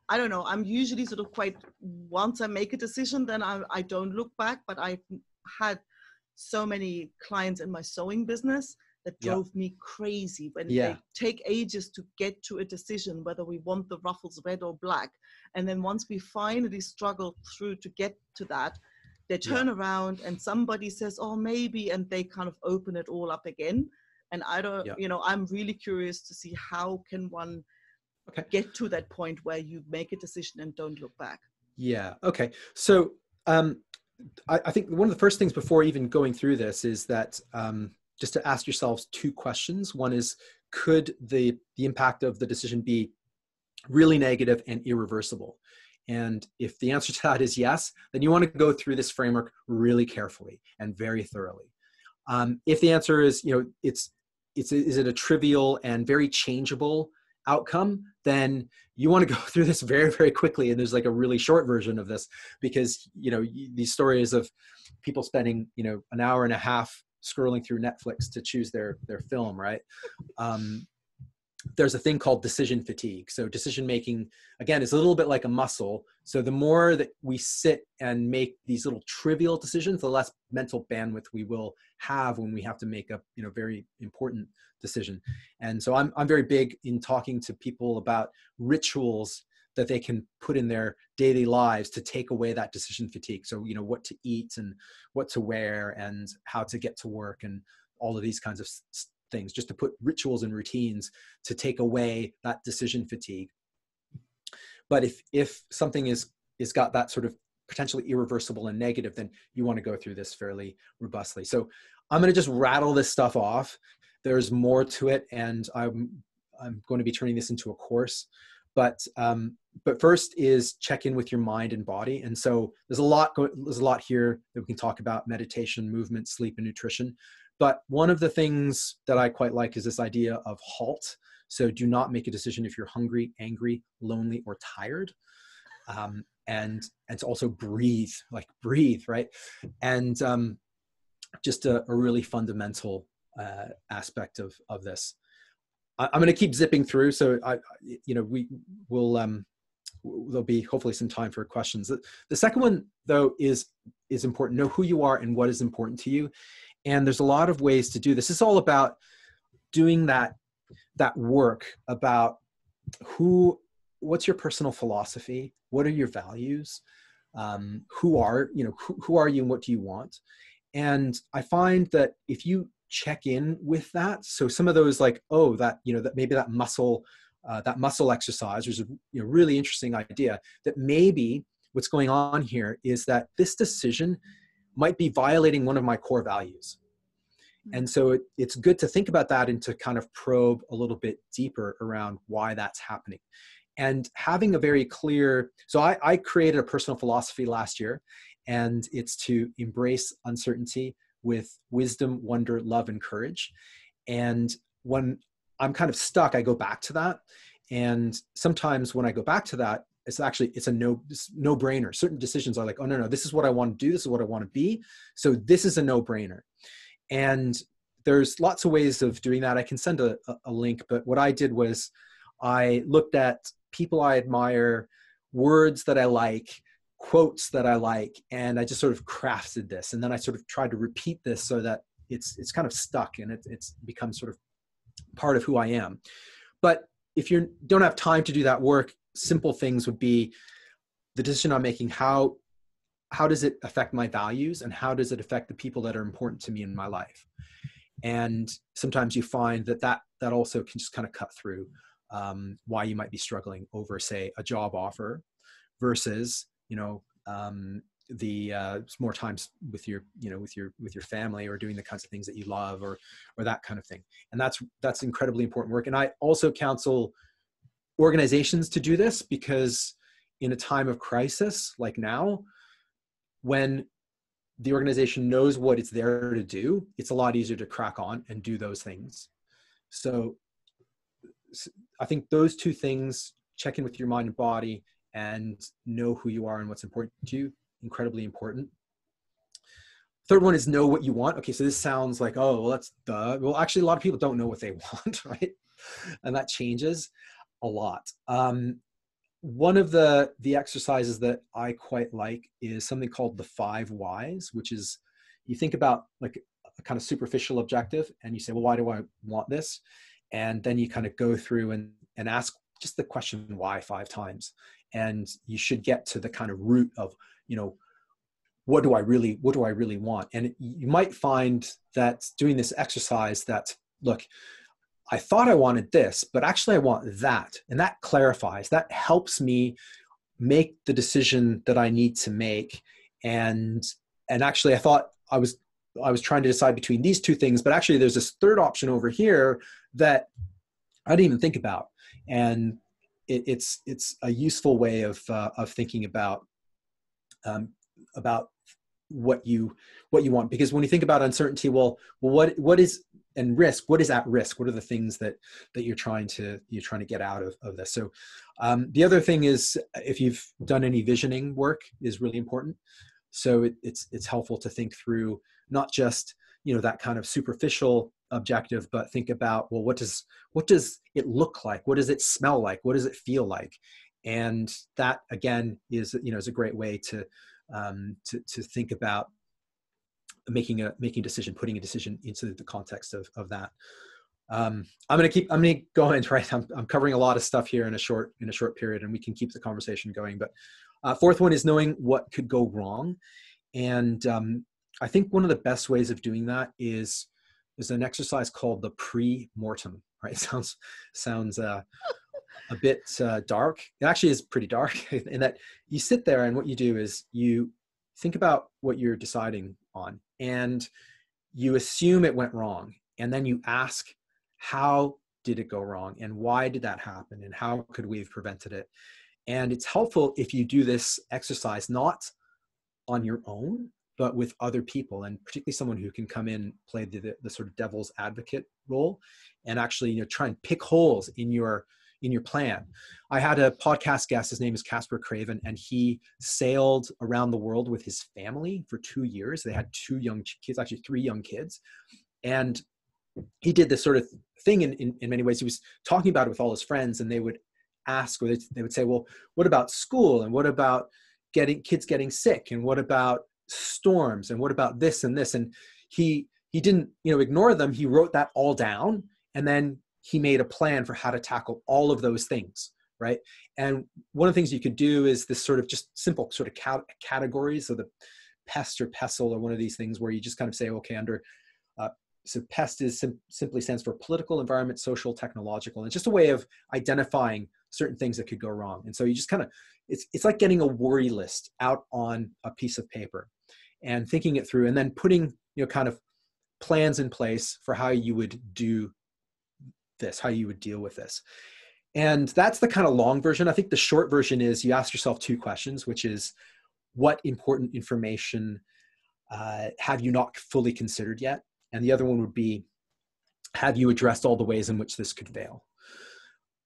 I don't know, I'm usually sort of quite, once I make a decision, then I don't look back, but I've had so many clients in my sewing business that drove me crazy when they take ages to get to a decision, whether we want the ruffles red or black. And then once we finally struggle through to get to that, they turn around and somebody says, oh, maybe, and they kind of open it all up again. And I don't, I'm really curious to see how can one get to that point where you make a decision and don't look back. Yeah. Okay. So I think one of the first things before even going through this is that just to ask yourselves two questions. One is, could the impact of the decision be really negative and irreversible? And if the answer to that is yes, then you want to go through this framework really carefully and very thoroughly. If the answer is, is it a trivial and very changeable outcome, then you want to go through this very, very quickly. And there's like a really short version of this, because, these stories of people spending, an hour and a half scrolling through Netflix to choose their film, right? There's a thing called decision fatigue. So decision making, again, is a little bit like a muscle. So the more that we sit and make these little trivial decisions, the less mental bandwidth we will have when we have to make a very important decision. And so I'm very big in talking to people about rituals that they can put in their daily lives to take away that decision fatigue. So, what to eat and what to wear and how to get to work and all of these kinds of things, just to put rituals and routines to take away that decision fatigue. But if something is got that sort of potentially irreversible and negative, then you want to go through this fairly robustly. So I'm going to just rattle this stuff off. There's more to it, and I'm going to be turning this into a course. But first is check in with your mind and body. And so there's a lot here that we can talk about: meditation, movement, sleep, and nutrition. But one of the things that I quite like is this idea of HALT. So do not make a decision if you're hungry, angry, lonely, or tired. And to also breathe, right? And just a really fundamental aspect of this. I'm going to keep zipping through. So we will, there'll be hopefully some time for questions. The second one, though, is important. Know who you are and what is important to you. And there's a lot of ways to do this. It's all about doing that work about what's your personal philosophy? What are your values? Who are you and what do you want? And I find that if you check in with that, so some of those that maybe that muscle exercise, which is a really interesting idea, that maybe what's going on here is that this decision might be violating one of my core values. And so it's good to think about that and to kind of probe a little bit deeper around why that's happening. And having a very clear, so I created a personal philosophy last year, and it's to embrace uncertainty with wisdom, wonder, love, and courage. And when I'm kind of stuck, I go back to that. And sometimes when I go back to that, it's a no-brainer. Certain decisions are like, oh, no, this is what I want to do. This is what I want to be. So this is a no-brainer. And there's lots of ways of doing that. I can send a link, but what I did was I looked at people I admire, words that I like, quotes that I like, and I just sort of crafted this. And then I sort of tried to repeat this so that it's kind of stuck and it's become sort of part of who I am. But if you don't have time to do that work, simple things would be the decision I'm making. How does it affect my values, and how does it affect the people that are important to me in my life? And sometimes you find that also can just kind of cut through why you might be struggling over, say, a job offer versus, more times with your family, or doing the kinds of things that you love, or that kind of thing. And that's incredibly important work. And I also counsel organizations to do this, because in a time of crisis like now, when the organization knows what it's there to do, it's a lot easier to crack on and do those things. So I think those two things, check in with your mind and body and know who you are and what's important to you, incredibly important. Third one is know what you want. Okay, so this sounds like, oh, well, that's duh. Well, actually, a lot of people don't know what they want, right? And that changes a lot. One of the exercises that I quite like is something called the 5 whys, which is, you think about like a kind of superficial objective and you say, well, why do I want this? And then you kind of go through and ask just the question why 5 times. And you should get to the kind of root of, what do I really want? And you might find that doing this exercise that, look, I thought I wanted this, but actually I want that. And that clarifies, that helps me make the decision that I need to make. And actually I thought I was trying to decide between these two things, but actually there's this third option over here that I didn't even think about. And it's a useful way of thinking about what you want. Because when you think about uncertainty, well, what is, and risk, what is at risk? What are the things that you're trying to get out of this? So the other thing is, if you've done any visioning work, is really important. So it's helpful to think through not just, that kind of superficial objective, but think about, well, what does it look like? What does it smell like? What does it feel like? And that again is a great way to think about making a decision, putting a decision into the context of that. I'm going to go on, right? I'm covering a lot of stuff here in a short period, and we can keep the conversation going. But fourth one is knowing what could go wrong. And I think one of the best ways of doing that is an exercise called the pre-mortem, right? It sounds a bit dark. It actually is pretty dark in that you sit there and what you do is you think about what you're deciding on and you assume it went wrong. And then you ask, how did it go wrong? And why did that happen? And how could we have prevented it? And it's helpful if you do this exercise, not on your own, but with other people, and particularly someone who can come in, play the sort of devil's advocate role, and actually, try and pick holes in your plan. I had a podcast guest, his name is Casper Craven, and he sailed around the world with his family for 2 years. They had 2 young kids, actually 3 young kids. And he did this sort of thing in many ways. He was talking about it with all his friends, and they would ask, or they would say, well, what about school? And what about kids getting sick? And what about storms? And what about this and this? And he didn't, ignore them. He wrote that all down, and then he made a plan for how to tackle all of those things, right? And one of the things you could do is this sort of just simple sort of categories. So the PEST or PESTLE or one of these things where you just kind of say, okay, under, so PEST simply stands for political, environment, social, technological. And it's just a way of identifying certain things that could go wrong. And so you just kind of, it's like getting a worry list out on a piece of paper and thinking it through, and then putting, kind of plans in place for how you would do this, how you would deal with this. And that's the kind of long version. I think the short version is you ask yourself 2 questions, which is, what important information have you not fully considered yet? And the other one would be, have you addressed all the ways in which this could fail?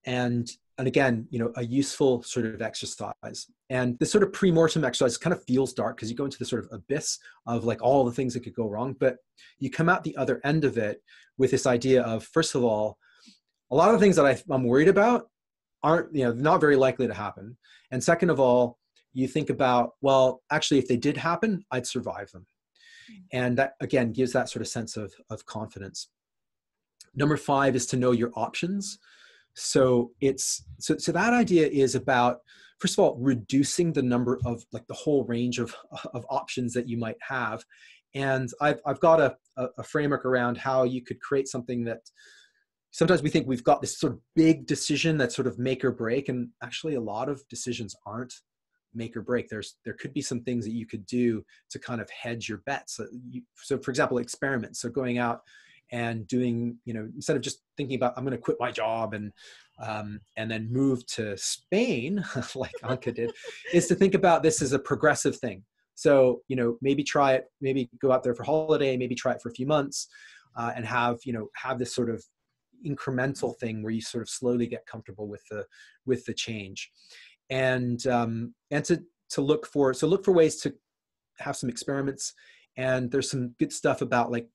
And again, a useful sort of exercise. And this sort of pre-mortem exercise kind of feels dark because you go into the sort of abyss of like all the things that could go wrong, but you come out the other end of it with this idea of, first of all, a lot of the things that I'm worried about aren't, not very likely to happen. And second of all, you think about, well, actually, if they did happen, I'd survive them. And that, again, gives that sort of sense of confidence. Number 5 is to know your options. So so that idea is about, first of all, reducing the number of, like, the whole range of options that you might have. And I've got a framework around how you could create something that sometimes we think we've got this sort of big decision that's sort of make or break. And actually a lot of decisions aren't make or break. There could be some things that you could do to kind of hedge your bets. So for example, experiments. So going out and doing, instead of just thinking about, I'm going to quit my job and then move to Spain, like Anka did, is to think about this as a progressive thing. So, maybe try it, maybe go out there for holiday, maybe try it for a few months, and have this sort of incremental thing where you sort of slowly get comfortable with the change. And to look for ways to have some experiments. And there's some good stuff about, like,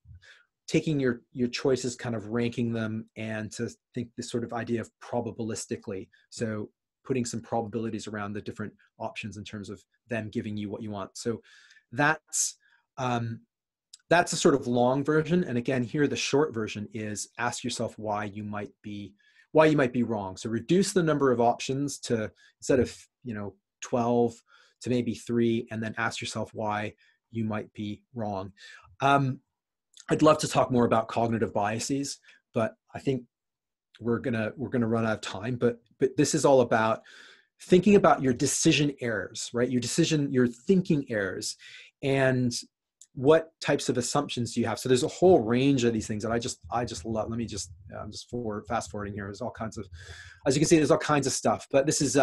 taking your choices, kind of ranking them, and to think this sort of idea of probabilistically. So putting some probabilities around the different options in terms of them giving you what you want. So that's a sort of long version. And again, here the short version is ask yourself why you might be wrong. So reduce the number of options to, instead of 12 to maybe 3, and then ask yourself why you might be wrong. I'd love to talk more about cognitive biases, but I think we're gonna run out of time. But this is all about thinking about your decision errors, right? Your thinking errors, and what types of assumptions do you have? So there's a whole range of these things that I just love. Let me just, I'm just fast forwarding here. There's all kinds of, as you can see, there's all kinds of stuff, but this is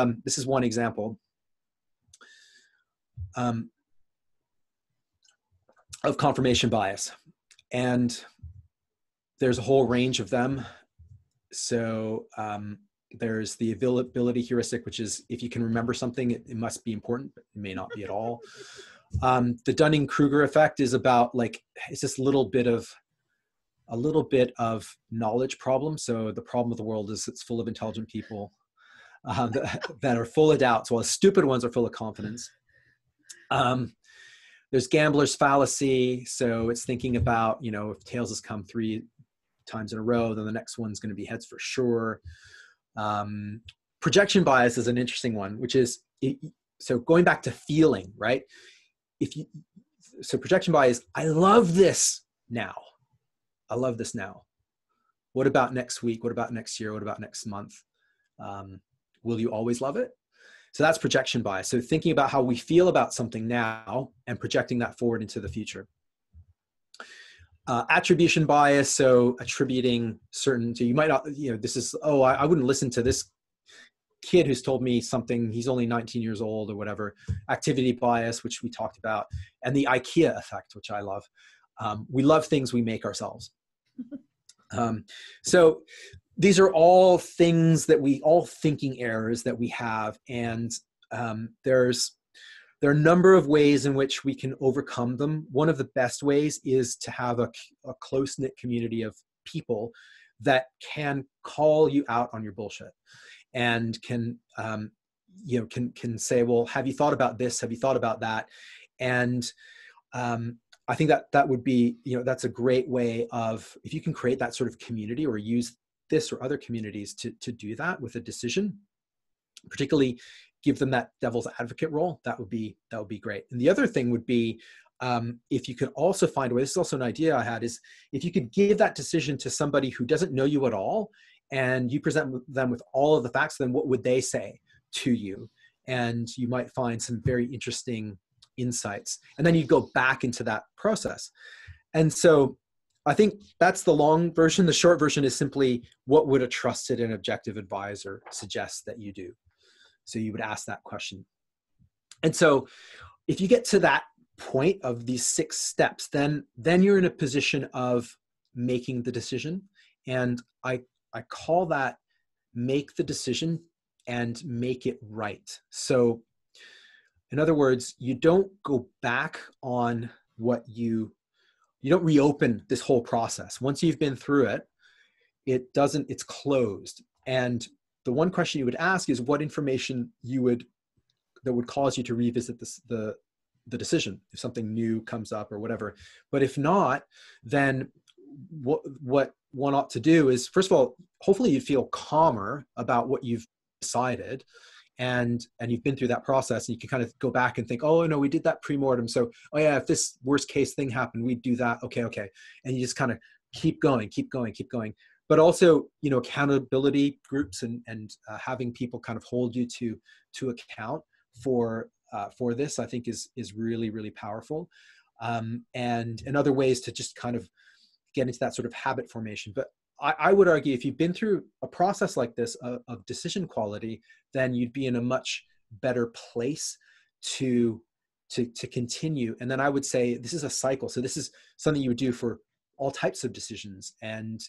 one example of confirmation bias. And there's a whole range of them. So there's the availability heuristic, which is if you can remember something, it must be important, but it may not be at all. The Dunning-Kruger effect is about like, it's this a little bit of knowledge problem. So the problem of the world is it's full of intelligent people that are full of doubts, while the stupid ones are full of confidence. There's gambler's fallacy. So it's thinking about, you know, if tails has come 3 times in a row, then the next one's going to be heads for sure. Projection bias is an interesting one, which is, so going back to feeling, right? So projection bias, I love this now. I love this now. What about next week? What about next year? What about next month? Will you always love it? So that's projection bias. So thinking about how we feel about something now and projecting that forward into the future. Attribution bias. So attributing certain, so you might not, you know, this is, oh, I wouldn't listen to this kid who's told me something, he's only 19 years old or whatever. Activity bias, which we talked about, and the IKEA effect, which I love. We love things we make ourselves. So these are all things that all thinking errors that we have. And there are a number of ways in which we can overcome them. One of the best ways is to have a close-knit community of people that can call you out on your bullshit and can say, well, have you thought about this? Have you thought about that? And I think that would be, you know, that's a great way of, if you can create that sort of community or use this or other communities to do that with a decision, particularly give them that devil's advocate role, that would be great. And the other thing would be, if you could also find a way, this is also an idea I had, is if you could give that decision to somebody who doesn't know you at all, and you present them with all of the facts, then what would they say to you? And you might find some very interesting insights. And then you go back into that process. And so I think that's the long version. The short version is simply, what would a trusted and objective advisor suggest that you do? So you would ask that question. And so if you get to that point of these 6 steps, then you're in a position of making the decision. And I call that make the decision and make it right. So in other words, you don't go back on what you don't reopen this whole process. Once you've been through it, it's closed. And the one question you would ask is what information that would cause you to revisit the decision if something new comes up or whatever. But if not, then what one ought to do is, first of all, hopefully you feel calmer about what you've decided, and you've been through that process, and you can kind of go back and think, oh no, we did that pre-mortem, so oh yeah, if this worst case thing happened, we'd do that. Okay, and you just kind of keep going. But also, you know, accountability groups and having people kind of hold you to account for this, I think is really, really powerful. And other ways to just kind of get into that sort of habit formation. But I would argue if you've been through a process like this of decision quality, then you'd be in a much better place to continue. And then I would say this is a cycle. So this is something you would do for all types of decisions. And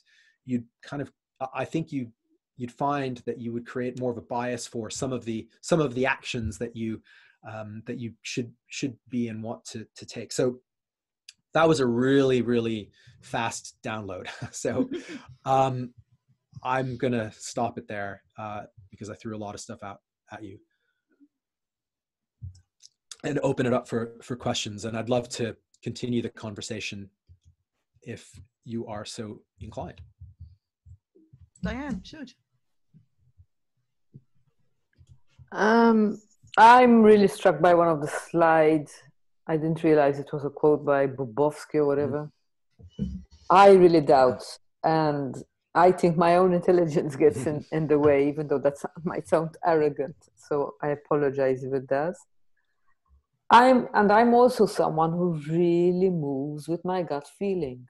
you'd kind of, I think you'd find that you would create more of a bias for some of the actions that you should be and want to take. So that was a really, really fast download. So I'm gonna stop it there because I threw a lot of stuff out at you, and open it up for questions. And I'd love to continue the conversation if you are so inclined. Diane, shoot. I'm really struck by one of the slides I didn't realize it was a quote by Bobovsky or whatever. I really doubt. And I think my own intelligence gets in the way, even though that might sound arrogant. So I apologize if it does. I'm also someone who really moves with my gut feeling.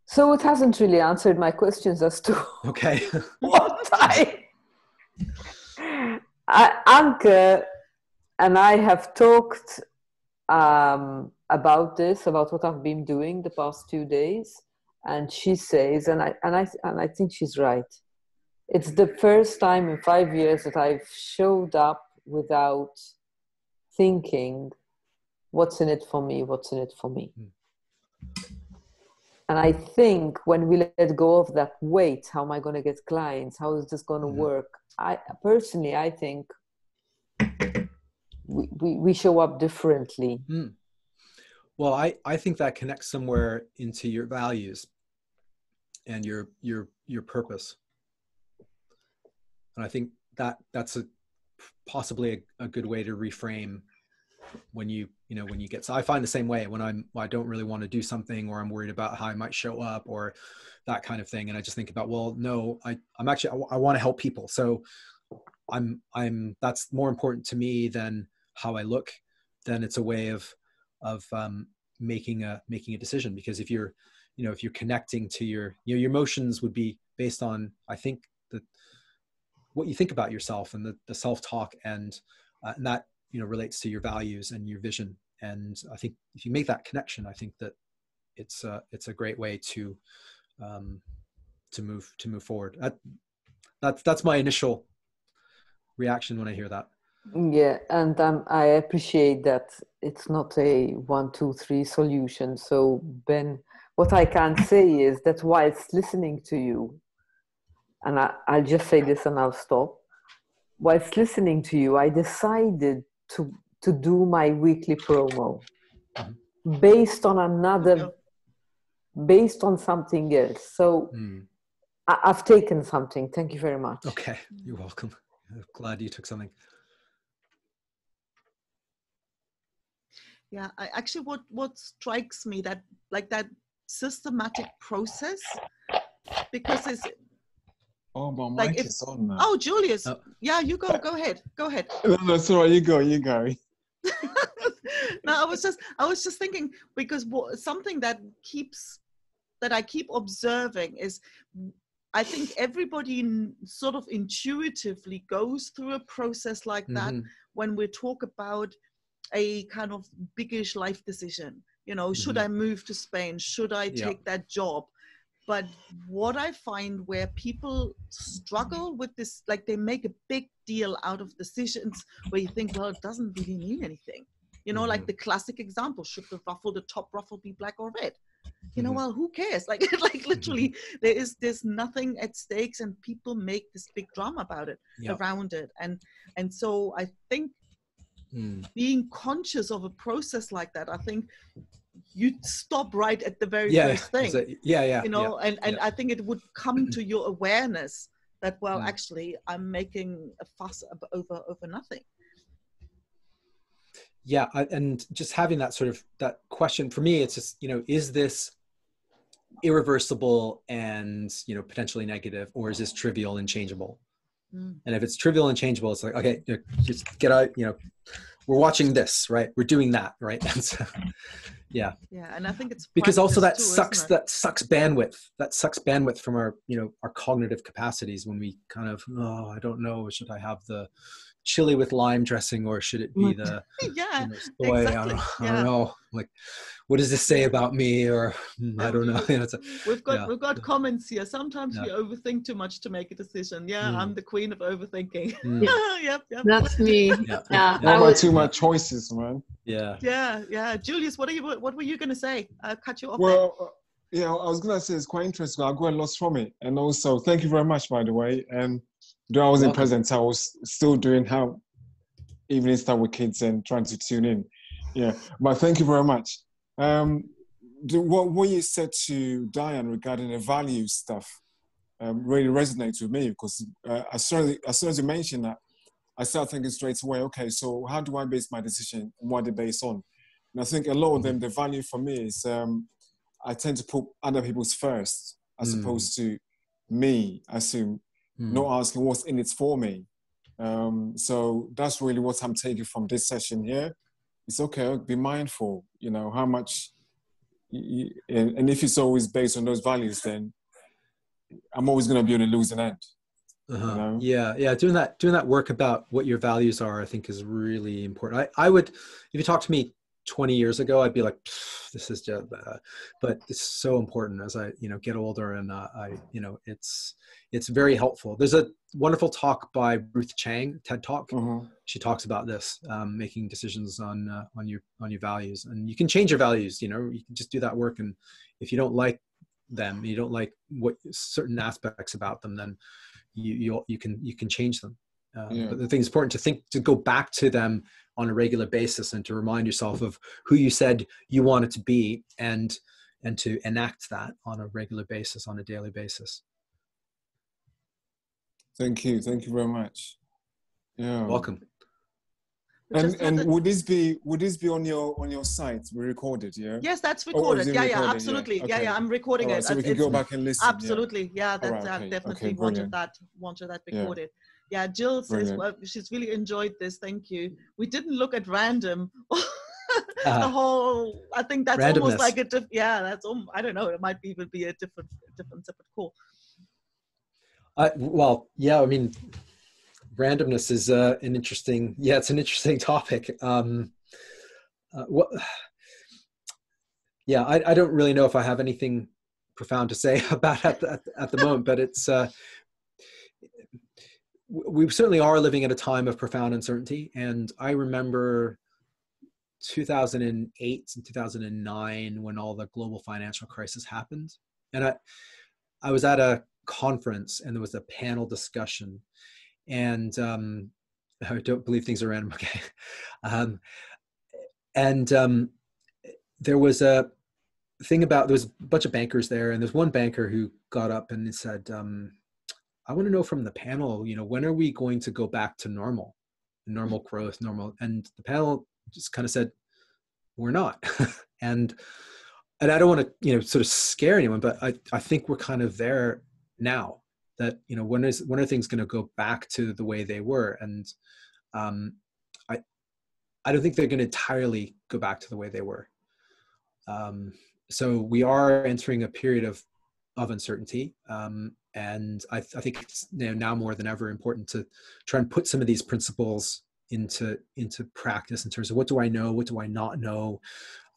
So it hasn't really answered my questions as to what Anke and I have talked about this, about what I've been doing the past 2 days, and she says, and I think she's right. It's the first time in 5 years that I've showed up without thinking, what's in it for me? What's in it for me? And I think when we let go of that weight, how am I going to get clients? How is this going to work? I think we show up differently. Well, I think that connects somewhere into your values and your purpose. And I think that's possibly a good way to reframe when you get, so I find the same way when I don't really want to do something, or I'm worried about how I might show up or that kind of thing. And I just think about, well, no, I'm actually, I want to help people. So that's more important to me than how I look. Then it's a way of making a decision, because if you're connecting to your emotions would be based on, I think, what you think about yourself and the self-talk, and that relates to your values and your vision. And I think if you make that connection, I think that it's a great way to move forward. That's my initial reaction when I hear that. Yeah, and I appreciate that it's not a 1, 2, 3 solution. So Ben, what I can say is that whilst listening to you, and I'll just say this and I'll stop. Whilst listening to you, I decided to do my weekly promo based on something else. So I've taken something. Thank you very much. Okay, you're welcome. I'm glad you took something. Yeah, actually what strikes me, that like that systematic process, because it's oh, my like mic is on now. Oh, Julius. Yeah, you go ahead. No, sorry, you go. No, I was just thinking, because something that I keep observing is, I think everybody sort of intuitively goes through a process like that when we talk about a kind of biggish life decision. Should I move to Spain? Should I take that job? But what I find where people struggle with this, like they make a big deal out of decisions where you think, well, it doesn't really mean anything. Like the classic example, should the top ruffle be black or red? Well, who cares? Like literally, there's nothing at stakes, and people make this big drama about it, around it. And so I think being conscious of a process like that, I think you stop right at the very first thing. And I think it would come to your awareness that, well, actually, I'm making a fuss over nothing. Yeah, and just having that sort of that question for me, it's just, is this irreversible and potentially negative, or is this trivial and changeable? And if it's trivial and changeable, it's like, okay, just get out. We're watching this, right? We're doing that, right? And so, yeah, and I think it's because also that sucks bandwidth from our our cognitive capacities when we kind of, I don't know, should I have the chili with lime dressing, or should it be the soy? Exactly. I don't know, like, what does this say about me? Or I don't know. We've got comments here. Sometimes we overthink too much to make a decision. I'm the queen of overthinking. Yep. That's me. Too much choices, man. Yeah. Julius, what were you going to say? Cut you off. Well, I was going to say it's quite interesting. I got lost from it, and also thank you very much, by the way. And though I wasn't present, I was still doing how evening start with kids and trying to tune in. Yeah, but thank you very much. What you said to Diane regarding the value stuff really resonates with me, because as soon as you mentioned that, I start thinking straight away, okay, so how do I base my decision and what they base on? And I think a lot of them, the value for me is I tend to put other people's first as opposed to me, I assume, not asking what's in it for me. So that's really what I'm taking from this session here. It's okay, be mindful, you know, how much, and if it's always based on those values, then I'm always going to be on the losing end. You know? Yeah. Doing that work about what your values are, I think, is really important. I would, if you talked to me 20 years ago, I'd be like, this is just, but it's so important as I, you know, get older, and you know, it's very helpful. There's a wonderful talk by Ruth Chang, TED Talk. She talks about this, making decisions on your values, and you can change your values. You know, you can just do that work, and if you don't like them, you don't like what certain aspects about them, then you can change them. But the thing is important to go back to them on a regular basis, and to remind yourself of who you said you wanted to be, and to enact that on a regular basis, on a daily basis. Thank you very much. Yeah, welcome. And would this be on your site? We recorded, yeah. Yes, that's recorded. Yeah, absolutely. Yeah, okay. I'm recording it. So we can go back and listen. Absolutely, yeah. That's okay. definitely wanted that recorded. Yeah, Jill says she's really enjoyed this. Thank you. We didn't look at random. The whole. I think that's randomness. Almost like a that's I don't know. It might even be a different separate call. Well, yeah. I mean, randomness is an interesting. Yeah, it's an interesting topic. Yeah, I don't really know if I have anything profound to say about it at the moment, but it's. We certainly are living at a time of profound uncertainty. And I remember 2008 and 2009 when all the global financial crisis happened. And I was at a conference, and there was a panel discussion, and I don't believe things are random. Okay. There was a thing about, there was a bunch of bankers there, and there's one banker who got up and said, I want to know from the panel, you know, when are we going to go back to normal growth, and the panel just kind of said, we're not. and I don't want to, you know, sort of scare anyone, but I think we're kind of there now, that, you know, when are things going to go back to the way they were? And I don't think they're going to entirely go back to the way they were. So we are entering a period of uncertainty. And I think it's, you know, now more than ever important to try and put some of these principles into practice in terms of what do I know, what do I not know,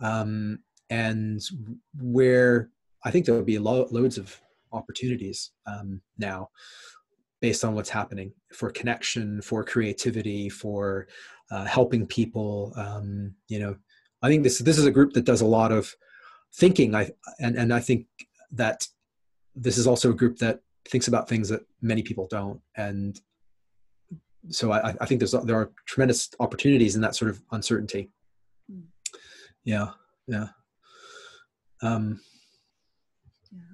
and where I think there'll be loads of opportunities now based on what's happening for connection, for creativity, for helping people. You know, I think this is a group that does a lot of thinking. And I think that this is also a group that thinks about things that many people don't. And so I think there are tremendous opportunities in that sort of uncertainty. Yeah.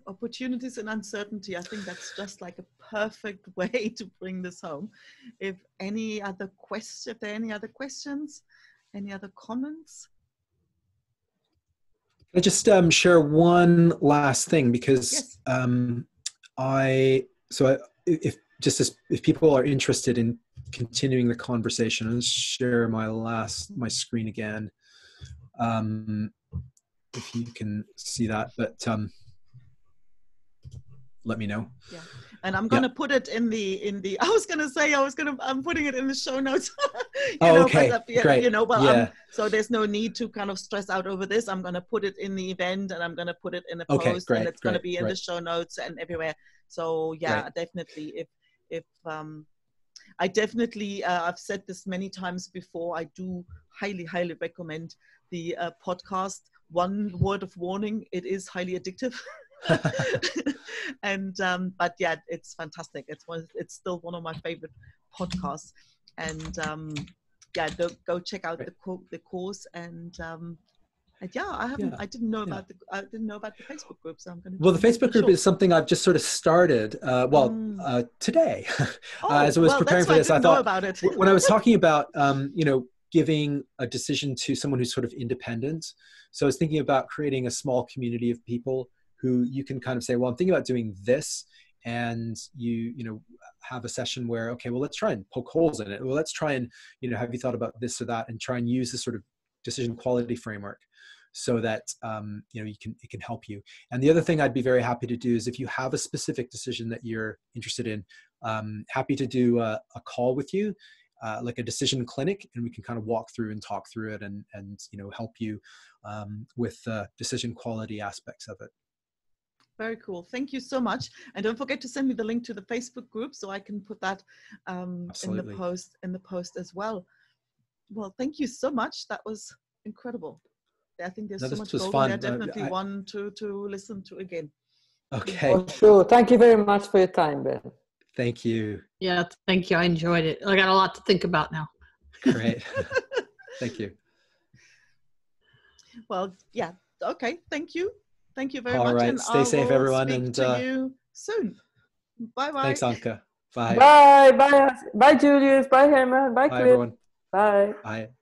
Opportunities and uncertainty. I think that's just like a perfect way to bring this home. If there are any other questions, any other comments? I just share one last thing, because if people are interested in continuing the conversation, I'll share my screen again. If you can see that, but let me know. Yeah, and I'm gonna put it in the. I'm putting it in the show notes. Okay, great. You know, but so there's no need to kind of stress out over this. I'm gonna put it in the event, and I'm gonna put it in the post, and it's gonna be in the show notes and everywhere. So yeah, definitely. If I definitely, I've said this many times before, I do highly recommend the podcast. One word of warning: it is highly addictive. And but yeah, it's fantastic. It's still one of my favorite podcasts. And yeah, go check out the course, and Yeah, I haven't. Yeah. I didn't know about the. I didn't know about the Facebook group, so I'm going to. Well, the Facebook group is something I've just sort of started. Today, as I was preparing for this, I thought about it. When I was talking about, giving a decision to someone who's sort of independent. So I was thinking about creating a small community of people who you can kind of say, well, I'm thinking about doing this, and you have a session where, okay, well, let's try and poke holes in it. Well, let's try and have you thought about this or that, and try and use this sort of decision quality framework, so that it can help you. And the other thing I'd be very happy to do is, if you have a specific decision that you're interested in, happy to do a call with you, like a decision clinic, and we can kind of walk through and talk through it, and help you with decision quality aspects of it. Very cool. Thank you so much. And don't forget to send me the link to the Facebook group so I can put that in the post as well. Well, thank you so much. That was incredible. I think there's so much gold there. Definitely one to listen to again. Okay. Oh, sure. Thank you very much for your time, Ben. Thank you. Yeah, thank you. I enjoyed it. I got a lot to think about now. Great. Thank you. Well, yeah. Okay. Thank you. Thank you very much. All right. And Stay safe, everyone. And to you soon. Bye-bye. Thanks, Anka. Bye. Bye. Bye. Bye, Julius. Bye, Herman. Bye, Cliff. Bye, everyone. Bye. Bye.